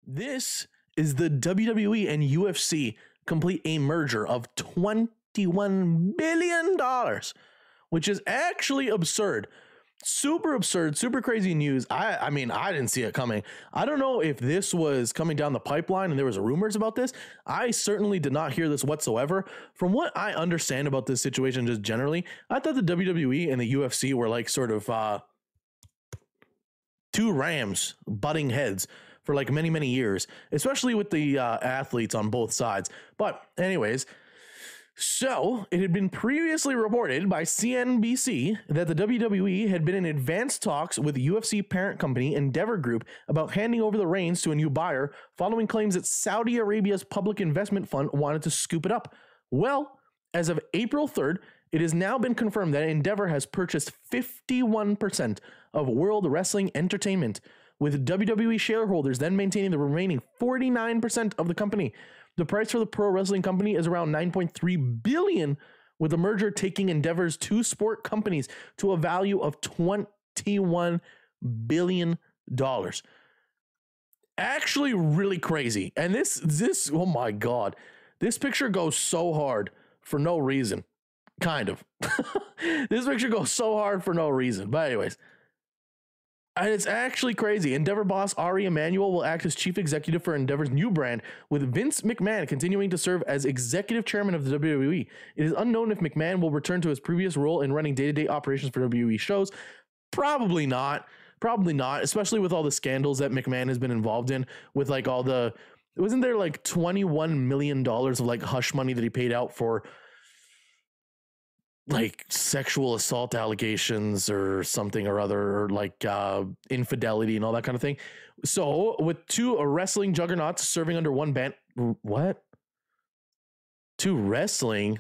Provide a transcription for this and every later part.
This is the WWE and UFC complete a merger of $21 billion, which is actually absurd. Super absurd, super crazy news. I mean, I didn't see it coming. I don't know if this was coming down the pipeline and there was rumors about this. I certainly did not hear this whatsoever. From what I understand about this situation just generally, I thought the WWE and the UFC were like sort of two rams butting heads for like many, many years, especially with the athletes on both sides. But anyways, so it had been previously reported by CNBC that the WWE had been in advanced talks with UFC parent company Endeavor Group about handing over the reins to a new buyer following claims that Saudi Arabia's public investment fund wanted to scoop it up. Well, as of April 3rd, it has now been confirmed that Endeavor has purchased 51% of World Wrestling Entertainment, with WWE shareholders then maintaining the remaining 49% of the company. The price for the pro wrestling company is around $9.3 billion, with the merger taking Endeavor's two sport companies to a value of $21 billion. Actually really crazy. And this, oh my God, this picture goes so hard for no reason. Kind of. This picture goes so hard for no reason. But anyways, and it's actually crazy. Endeavor boss Ari Emanuel will act as chief executive for Endeavor's new brand, with Vince McMahon continuing to serve as executive chairman of the WWE. It is unknown if McMahon will return to his previous role in running day-to-day operations for WWE shows. Probably not. Probably not, especially with all the scandals that McMahon has been involved in, with like all the, wasn't there like $21 million of like hush money that he paid out for like sexual assault allegations or something or other, or like infidelity and all that kind of thing. So with two wrestling juggernauts serving under one band, what? Two wrestling?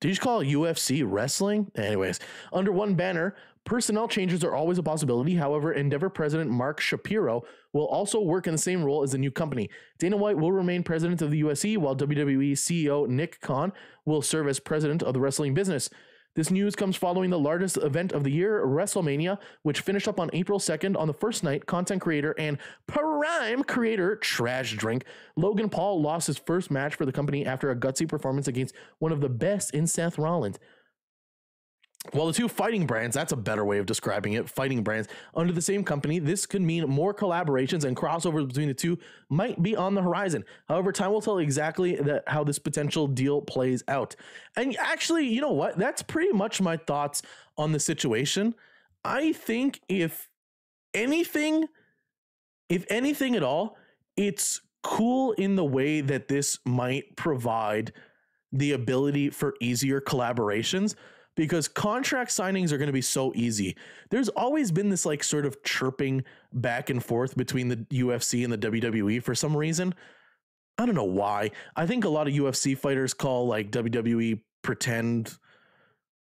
Did you just call it UFC wrestling? Anyways, under one banner, personnel changes are always a possibility. However, Endeavor president Mark Shapiro will also work in the same role as the new company. Dana White will remain president of the UFC, while WWE CEO Nick Khan will serve as president of the wrestling business. This news comes following the largest event of the year, WrestleMania, which finished up on April 2nd. On the first night, content creator and prime creator Trash Drink Logan Paul lost his first match for the company after a gutsy performance against one of the best in Seth Rollins. While the two fighting brands, that's a better way of describing it, fighting brands, under the same company, this could mean more collaborations and crossovers between the two might be on the horizon. However, time will tell exactly how this potential deal plays out. And actually, you know what? That's pretty much my thoughts on the situation. I think if anything at all, it's cool in the way that this might provide the ability for easier collaborations, because contract signings are going to be so easy. There's always been this like sort of chirping back and forth between the UFC and the WWE for some reason. I don't know why. I think a lot of UFC fighters call like WWE pretend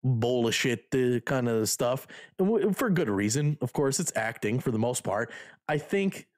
bullshit, the kind of stuff, and for good reason. Of course, it's acting for the most part. I think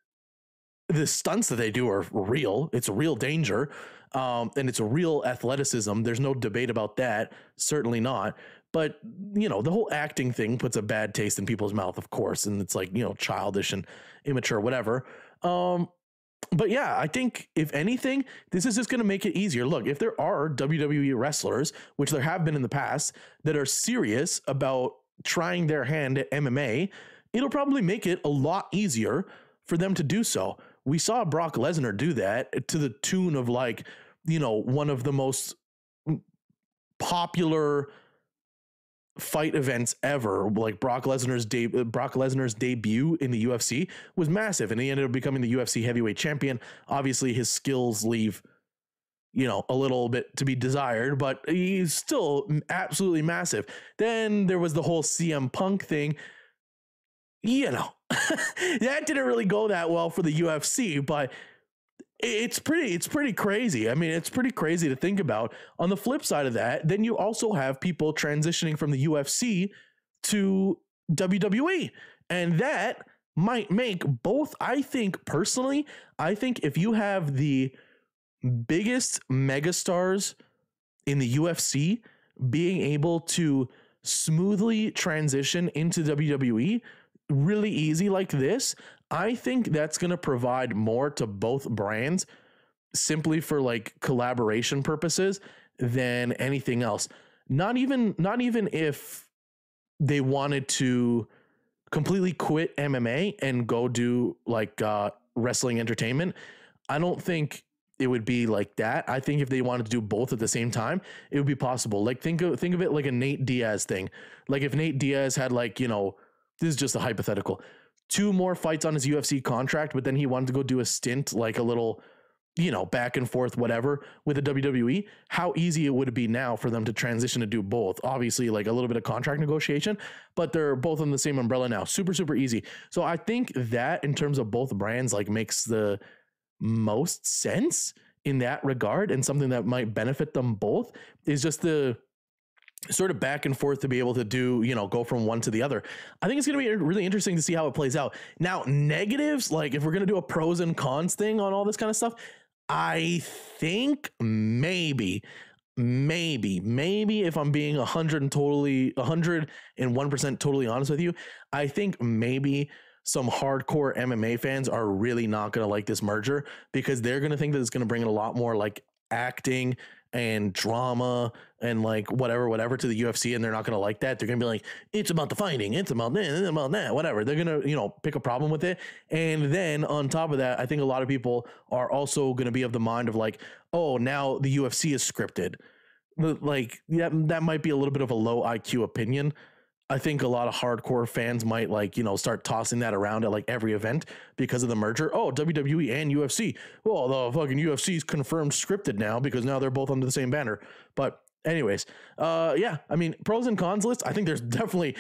the stunts that they do are real. It's a real danger. And it's a real athleticism. There's no debate about that. Certainly not. But, you know, the whole acting thing puts a bad taste in people's mouth, of course. And it's like, you know, childish and immature, whatever. But yeah, I think if anything, this is just going to make it easier. Look, if there are WWE wrestlers, which there have been in the past, that are serious about trying their hand at MMA, it'll probably make it a lot easier for them to do so. We saw Brock Lesnar do that to the tune of like, you know, one of the most popular fight events ever. Like Brock Lesnar's debut in the UFC was massive, and he ended up becoming the UFC heavyweight champion. Obviously his skills leave, you know, a little bit to be desired, but he's still absolutely massive. Then there was the whole CM Punk thing. You know, that didn't really go that well for the UFC, but it's pretty crazy. I mean, it's pretty crazy to think about. On the flip side of that, then you also have people transitioning from the UFC to WWE, and that might make both. I think personally, if you have the biggest megastars in the UFC being able to smoothly transition into WWE really easy like this, I think that's going to provide more to both brands simply for like collaboration purposes than anything else. Not even if they wanted to completely quit MMA and go do like wrestling entertainment. I don't think it would be like that. I think if they wanted to do both at the same time, it would be possible. Like think of it like a Nate Diaz thing. Like if Nate Diaz had like, you know, this is just a hypothetical, 2 more fights on his UFC contract, but then he wanted to go do a stint, like a little, you know, back and forth, whatever, with the WWE, how easy it would be now for them to transition to do both. Obviously, like a little bit of contract negotiation, but they're both on the same umbrella now. Super, super easy. So I think that in terms of both brands, like makes the most sense in that regard, and something that might benefit them both is just the sort of back and forth to be able to do, you know, go from one to the other. I think it's going to be really interesting to see how it plays out. Now, negatives, like if we're going to do a pros and cons thing on all this kind of stuff, I think maybe if I'm being 101% totally honest with you, I think maybe some hardcore MMA fans are really not going to like this merger, because they're going to think that it's going to bring in a lot more like acting and drama and like whatever to the UFC, and they're not going to like that. They're going to be like, it's about the fighting, it's about this, it's about that, whatever. They're going to, you know, pick a problem with it. And then on top of that, I think a lot of people are also going to be of the mind of like, oh, now the UFC is scripted. Like, yeah, that might be a little bit of a low IQ opinion. I think a lot of hardcore fans might like, you know, start tossing that around at like every event because of the merger. Oh, WWE and UFC. Well, the fucking UFC is confirmed scripted now because now they're both under the same banner. But anyways, yeah, I mean, pros and cons list. I think there's definitely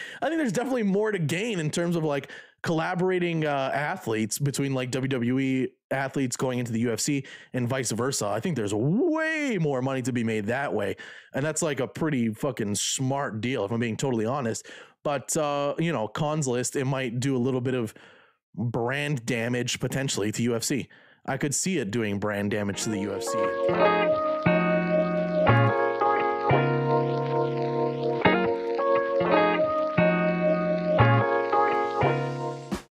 more to gain in terms of like collaborating athletes between like WWE athletes going into the UFC and vice versa. I think there's way more money to be made that way. And that's like a pretty fucking smart deal, if I'm being totally honest. But, you know, cons list, it might do a little bit of brand damage potentially to UFC. I could see it doing brand damage to the UFC.